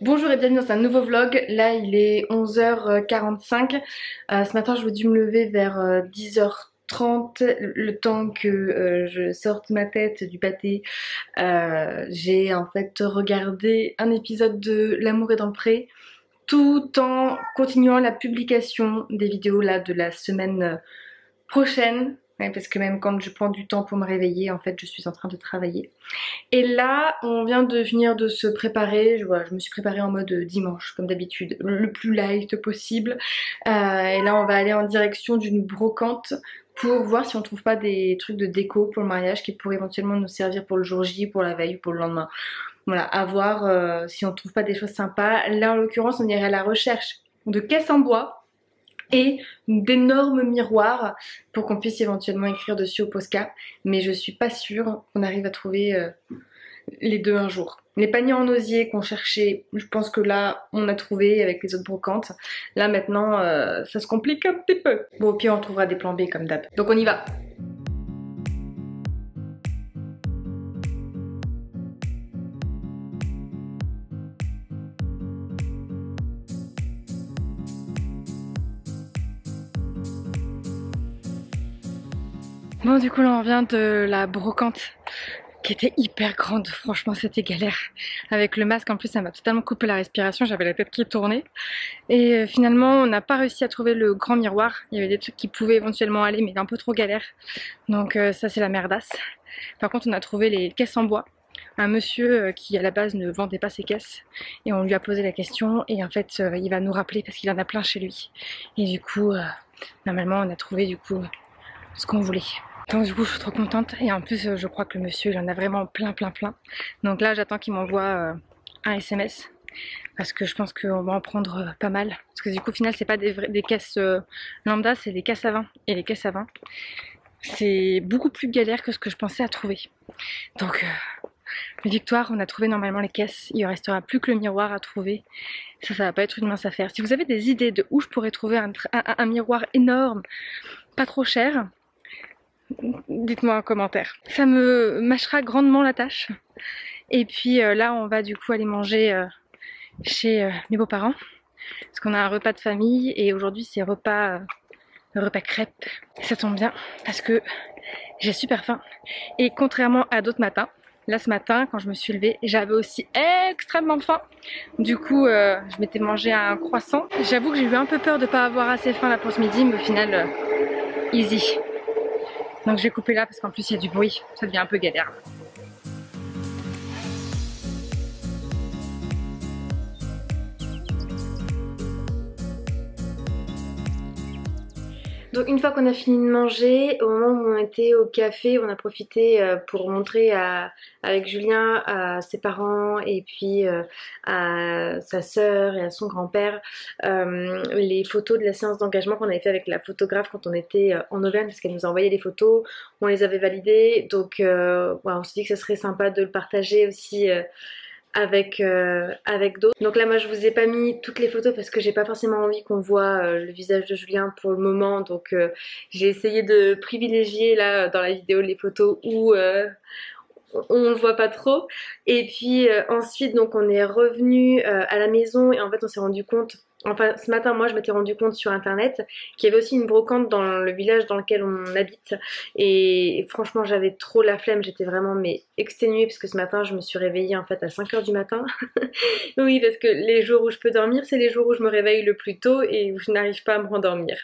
Bonjour et bienvenue dans un nouveau vlog. Là il est 11h45. Ce matin je dû me lever vers 10h30, le temps que je sorte ma tête du pâté. J'ai en fait regardé un épisode de L'amour est dans le pré tout en continuant la publication des vidéos là de la semaine prochaine. Ouais, parce que même quand je prends du temps pour me réveiller, en fait je suis en train de travailler. Et là, on vient de finir de se préparer. Voilà, je me suis préparée en mode dimanche, comme d'habitude, le plus light possible. Et là, on va aller en direction d'une brocante pour voir si on trouve pas des trucs de déco pour le mariage qui pourraient éventuellement nous servir pour le jour J, pour la veille ou pour le lendemain. Voilà, à voir si on trouve pas des choses sympas. Là, en l'occurrence, on irait à la recherche de caisses en bois et d'énormes miroirs pour qu'on puisse éventuellement écrire dessus au Posca. Mais je suis pas sûre qu'on arrive à trouver les deux un jour. Les paniers en osier qu'on cherchait, je pense que là on a trouvé avec les autres brocantes. Là maintenant ça se complique un petit peu. Bon, au pire on trouvera des plans B comme d'hab. Donc on y va. Bon, du coup là on vient de la brocante qui était hyper grande, franchement c'était galère. Avec le masque en plus ça m'a totalement coupé la respiration, j'avais la tête qui tournait. Et finalement on n'a pas réussi à trouver le grand miroir, il y avait des trucs qui pouvaient éventuellement aller mais un peu trop galère. Donc ça c'est la merdasse. Par contre on a trouvé les caisses en bois. Un monsieur qui à la base ne vendait pas ses caisses et on lui a posé la question et en fait il va nous rappeler parce qu'il en a plein chez lui. Et du coup normalement on a trouvé du coup ce qu'on voulait. Donc du coup je suis trop contente et en plus je crois que le monsieur il en a vraiment plein. Donc là j'attends qu'il m'envoie un SMS parce que je pense qu'on va en prendre pas mal. Parce que du coup au final c'est pas des caisses lambda, c'est des caisses à vin. Et les caisses à vin c'est beaucoup plus galère que ce que je pensais à trouver. Donc victoire, on a trouvé normalement les caisses, il ne restera plus que le miroir à trouver. Ça va pas être une mince affaire. Si vous avez des idées de où je pourrais trouver un miroir énorme, pas trop cher, dites-moi en commentaire. Ça me mâchera grandement la tâche. Et puis là on va du coup aller manger chez mes beaux-parents. Parce qu'on a un repas de famille et aujourd'hui c'est repas crêpes. Ça tombe bien parce que j'ai super faim. Et contrairement à d'autres matins, là ce matin quand je me suis levée j'avais aussi extrêmement faim. Du coup je m'étais mangé un croissant. J'avoue que j'ai eu un peu peur de pas avoir assez faim là pour ce midi, mais au final easy. Donc je vais couper là parce qu'en plus il y a du bruit, ça devient un peu galère. Donc une fois qu'on a fini de manger, au moment où on était au café, on a profité pour montrer avec Julien à ses parents et puis à sa sœur et à son grand-père les photos de la séance d'engagement qu'on avait fait avec la photographe quand on était en Auvergne, parce qu'elle nous a envoyé les photos, on les avait validées, donc ouais, on s'est dit que ce serait sympa de le partager aussi avec d'autres. Donc là moi je vous ai pas mis toutes les photos parce que j'ai pas forcément envie qu'on voit le visage de Julien pour le moment, donc j'ai essayé de privilégier là dans la vidéo les photos où on le voit pas trop. Et puis ensuite donc on est revenu à la maison et en fait on s'est rendu compte, enfin ce matin moi je m'étais rendu compte sur internet qu'il y avait aussi une brocante dans le village dans lequel on habite et franchement j'avais trop la flemme, j'étais vraiment mais exténuée parce que ce matin je me suis réveillée en fait à 5h du matin. Oui, parce que les jours où je peux dormir c'est les jours où je me réveille le plus tôt et où je n'arrive pas à me rendormir.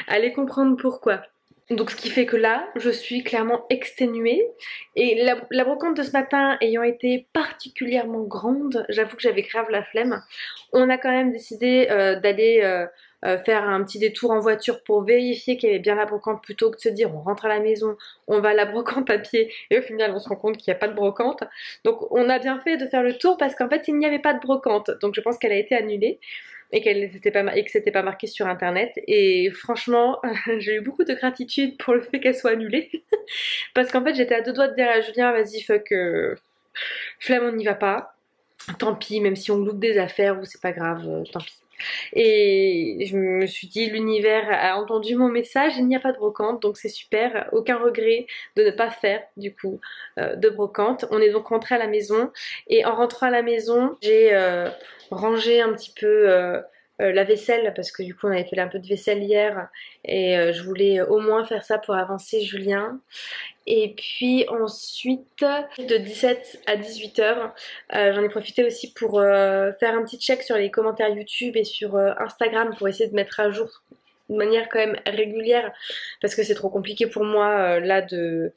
Allez comprendre pourquoi. Donc ce qui fait que là, je suis clairement exténuée. Et la brocante de ce matin ayant été particulièrement grande, j'avoue que j'avais grave la flemme. On a quand même décidé d'aller faire un petit détour en voiture pour vérifier qu'il y avait bien la brocante plutôt que de se dire on rentre à la maison, on va à la brocante à pied et au final on se rend compte qu'il n'y a pas de brocante. Donc on a bien fait de faire le tour parce qu'en fait il n'y avait pas de brocante. Donc je pense qu'elle a été annulée et que c'était pas marqué sur internet, et franchement j'ai eu beaucoup de gratitude pour le fait qu'elle soit annulée parce qu'en fait j'étais à deux doigts de dire à Julien vas-y fuck flemme on n'y va pas, tant pis même si on loupe des affaires ou c'est pas grave tant pis. Et je me suis dit, l'univers a entendu mon message, il n'y a pas de brocante, donc c'est super, aucun regret de ne pas faire du coup de brocante. On est donc rentré à la maison et en rentrant à la maison, j'ai rangé un petit peu la vaisselle parce que du coup on avait fait un peu de vaisselle hier et je voulais au moins faire ça pour avancer Julien. Et puis ensuite, de 17 à 18 heures, j'en ai profité aussi pour faire un petit check sur les commentaires YouTube et sur Instagram pour essayer de mettre à jour de manière quand même régulière parce que c'est trop compliqué pour moi là de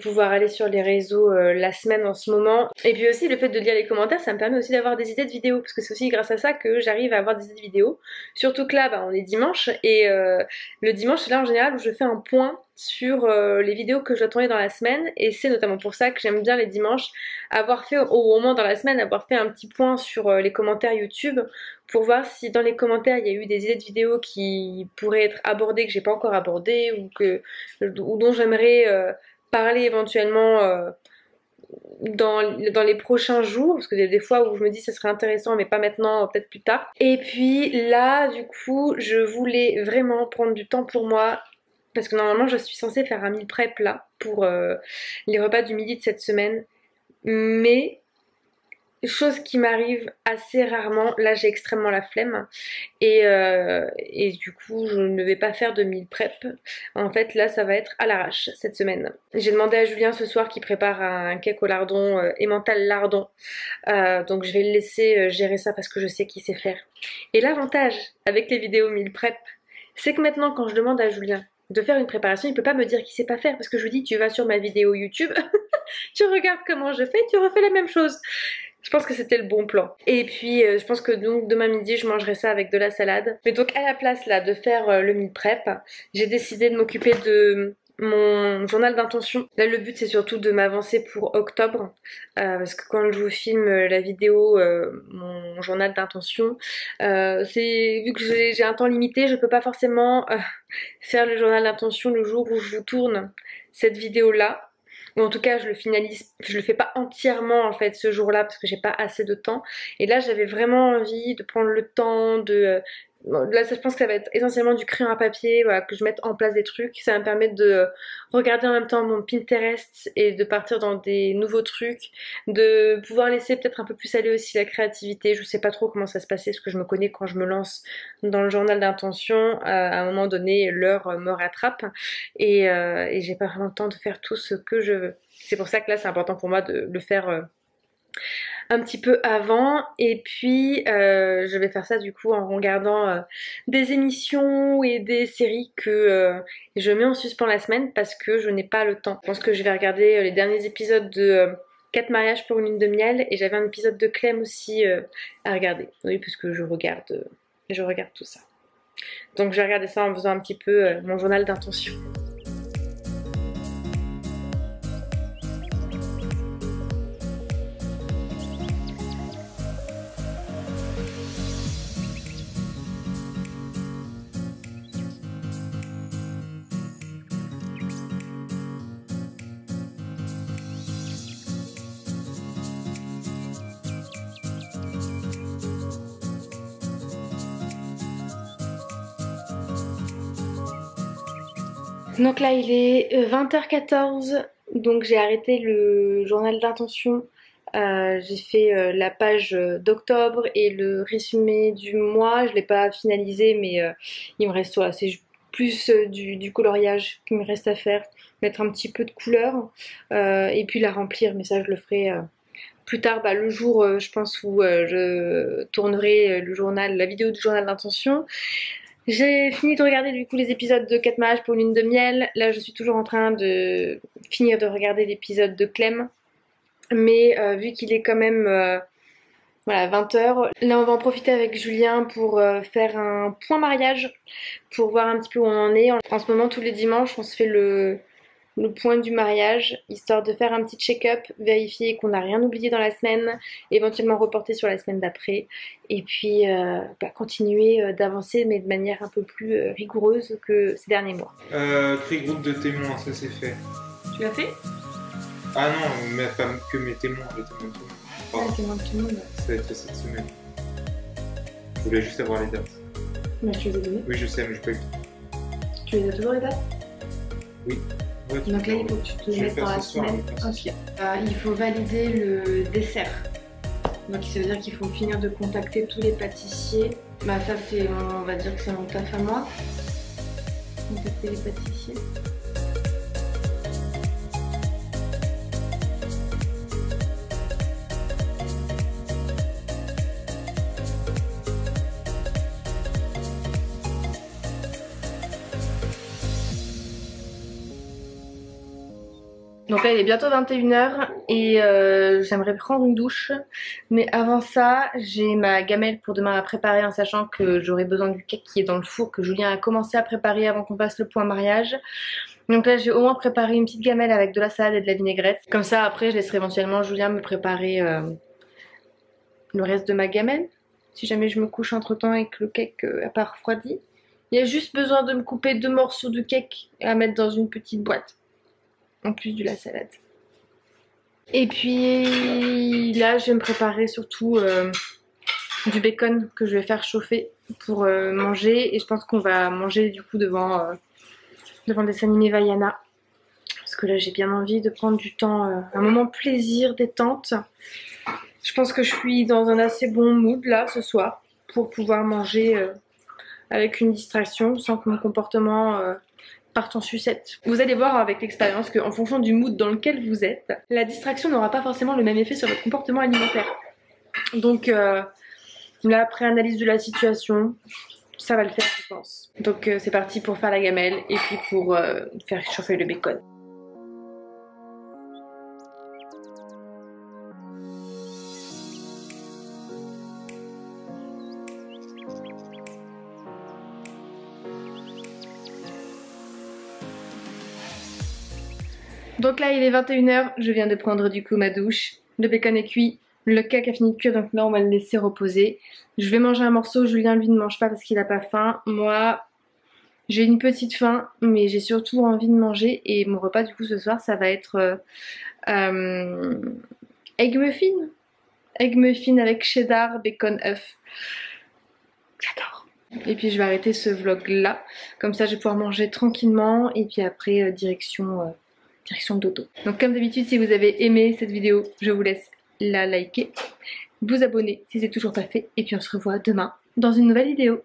pouvoir aller sur les réseaux la semaine en ce moment. Et puis aussi le fait de lire les commentaires, ça me permet aussi d'avoir des idées de vidéos parce que c'est aussi grâce à ça que j'arrive à avoir des idées de vidéos. Surtout que là bah, on est dimanche et le dimanche c'est là en général où je fais un point sur les vidéos que je dois tourner dans la semaine et c'est notamment pour ça que j'aime bien les dimanches avoir fait au moins dans la semaine avoir fait un petit point sur les commentaires YouTube pour voir si dans les commentaires il y a eu des idées de vidéos qui pourraient être abordées que j'ai pas encore abordées ou dont j'aimerais parler éventuellement dans les prochains jours parce que des fois où je me dis ça serait intéressant mais pas maintenant, peut-être plus tard. Et puis là du coup je voulais vraiment prendre du temps pour moi parce que normalement je suis censée faire un meal prep là pour les repas du midi de cette semaine, mais chose qui m'arrive assez rarement, là j'ai extrêmement la flemme et du coup je ne vais pas faire de meal prep. En fait là ça va être à l'arrache cette semaine. J'ai demandé à Julien ce soir qu'il prépare un cake au lardon, emmental lardon, donc je vais le laisser gérer ça parce que je sais qu'il sait faire. Et l'avantage avec les vidéos meal prep, c'est que maintenant quand je demande à Julien de faire une préparation, il peut pas me dire qu'il sait pas faire parce que je lui dis tu vas sur ma vidéo YouTube, tu regardes comment je fais, tu refais la même chose. Je pense que c'était le bon plan. Et puis je pense que donc demain midi je mangerai ça avec de la salade. Mais donc à la place là de faire le meal prep, j'ai décidé de m'occuper de mon journal d'intention. Là le but c'est surtout de m'avancer pour octobre parce que quand je vous filme la vidéo, mon journal d'intention, c'est vu que j'ai un temps limité, je peux pas forcément faire le journal d'intention le jour où je vous tourne cette vidéo là. Ou en tout cas je le finalise, je le fais pas entièrement en fait ce jour-là parce que j'ai pas assez de temps. Et là j'avais vraiment envie de prendre le temps de... Là je pense que ça va être essentiellement du crayon à papier, voilà, que je mette en place des trucs. Ça va me permettre de regarder en même temps mon Pinterest et de partir dans des nouveaux trucs, de pouvoir laisser peut-être un peu plus aller aussi la créativité. Je sais pas trop comment ça se passait parce que je me connais quand je me lance dans le journal d'intention. À un moment donné l'heure me rattrape et j'ai pas vraiment le temps de faire tout ce que je veux. C'est pour ça que là c'est important pour moi de le faire un petit peu avant et puis je vais faire ça du coup en regardant des émissions et des séries que je mets en suspens la semaine parce que je n'ai pas le temps. Je pense que je vais regarder les derniers épisodes de 4 mariages pour une lune de miel et j'avais un épisode de Clem aussi à regarder. Oui, parce que je regarde tout ça. Donc je vais regarder ça en faisant un petit peu mon journal d'intention. Donc là il est 20h14, donc j'ai arrêté le journal d'intention. J'ai fait la page d'octobre et le résumé du mois. Je l'ai pas finalisé mais il me reste c'est plus du coloriage qu'il me reste à faire. Mettre un petit peu de couleur et puis la remplir, mais ça je le ferai plus tard, le jour je pense où je tournerai la vidéo du journal d'intention. J'ai fini de regarder du coup les épisodes de 4 mariages pour une lune de miel. Là je suis toujours en train de finir de regarder l'épisode de Clem. Mais vu qu'il est quand même voilà, 20h, là on va en profiter avec Julien pour faire un point mariage. Pour voir un petit peu où on en est. En ce moment tous les dimanches on se fait le point du mariage, histoire de faire un petit check-up, vérifier qu'on n'a rien oublié dans la semaine, éventuellement reporter sur la semaine d'après, et puis continuer d'avancer mais de manière un peu plus rigoureuse que ces derniers mois. Créer groupe de témoins, ça c'est fait. Tu l'as fait? Ah non, mais pas que mes témoins, les témoins de tout le monde. Ah, les témoins de tout le monde. Ça va être fait cette semaine. voulais juste avoir les dates. Mais tu les as données. Oui, je sais, mais je peux. Tu les as toujours les dates? Oui. Ouais, Donc là, il faut que tu te les mettes dans la semaine. Ok. Il faut valider le dessert. Donc ça veut dire qu'il faut finir de contacter tous les pâtissiers. Bah ça c'est, on va dire que c'est mon taf à moi. Contacter les pâtissiers. Donc là il est bientôt 21h et j'aimerais prendre une douche. Mais avant ça, j'ai ma gamelle pour demain à préparer en sachant que j'aurai besoin du cake qui est dans le four que Julien a commencé à préparer avant qu'on fasse le point mariage. Donc là j'ai au moins préparé une petite gamelle avec de la salade et de la vinaigrette. Comme ça après je laisserai éventuellement Julien me préparer le reste de ma gamelle. Si jamais je me couche entre temps et que le cake n'a pas refroidi. Il y a juste besoin de me couper 2 morceaux de cake à mettre dans une petite boîte. En plus de la salade. Et puis là je vais me préparer surtout du bacon que je vais faire chauffer pour manger. Et je pense qu'on va manger du coup devant des animés Vaiana. Parce que là j'ai bien envie de prendre du temps, un moment plaisir, détente. Je pense que je suis dans un assez bon mood là ce soir pour pouvoir manger avec une distraction sans que mon comportement parte en sucette. Vous allez voir avec l'expérience qu'en fonction du mood dans lequel vous êtes, la distraction n'aura pas forcément le même effet sur votre comportement alimentaire. Donc là, après analyse de la situation, ça va le faire je pense. Donc c'est parti pour faire la gamelle et puis pour faire chauffer le bacon. Donc là il est 21h, je viens de prendre du coup ma douche, le bacon est cuit, le cake a fini de cuire donc là on va le laisser reposer. Je vais manger un morceau, Julien lui ne mange pas parce qu'il n'a pas faim. Moi j'ai une petite faim mais j'ai surtout envie de manger et mon repas du coup ce soir ça va être egg muffin. Egg muffin avec cheddar, bacon, œuf. J'adore. Et puis je vais arrêter ce vlog là, comme ça je vais pouvoir manger tranquillement et puis après direction dodo. Donc comme d'habitude si vous avez aimé cette vidéo, je vous laisse la liker, vous abonner si c'est toujours pas fait et puis on se revoit demain dans une nouvelle vidéo.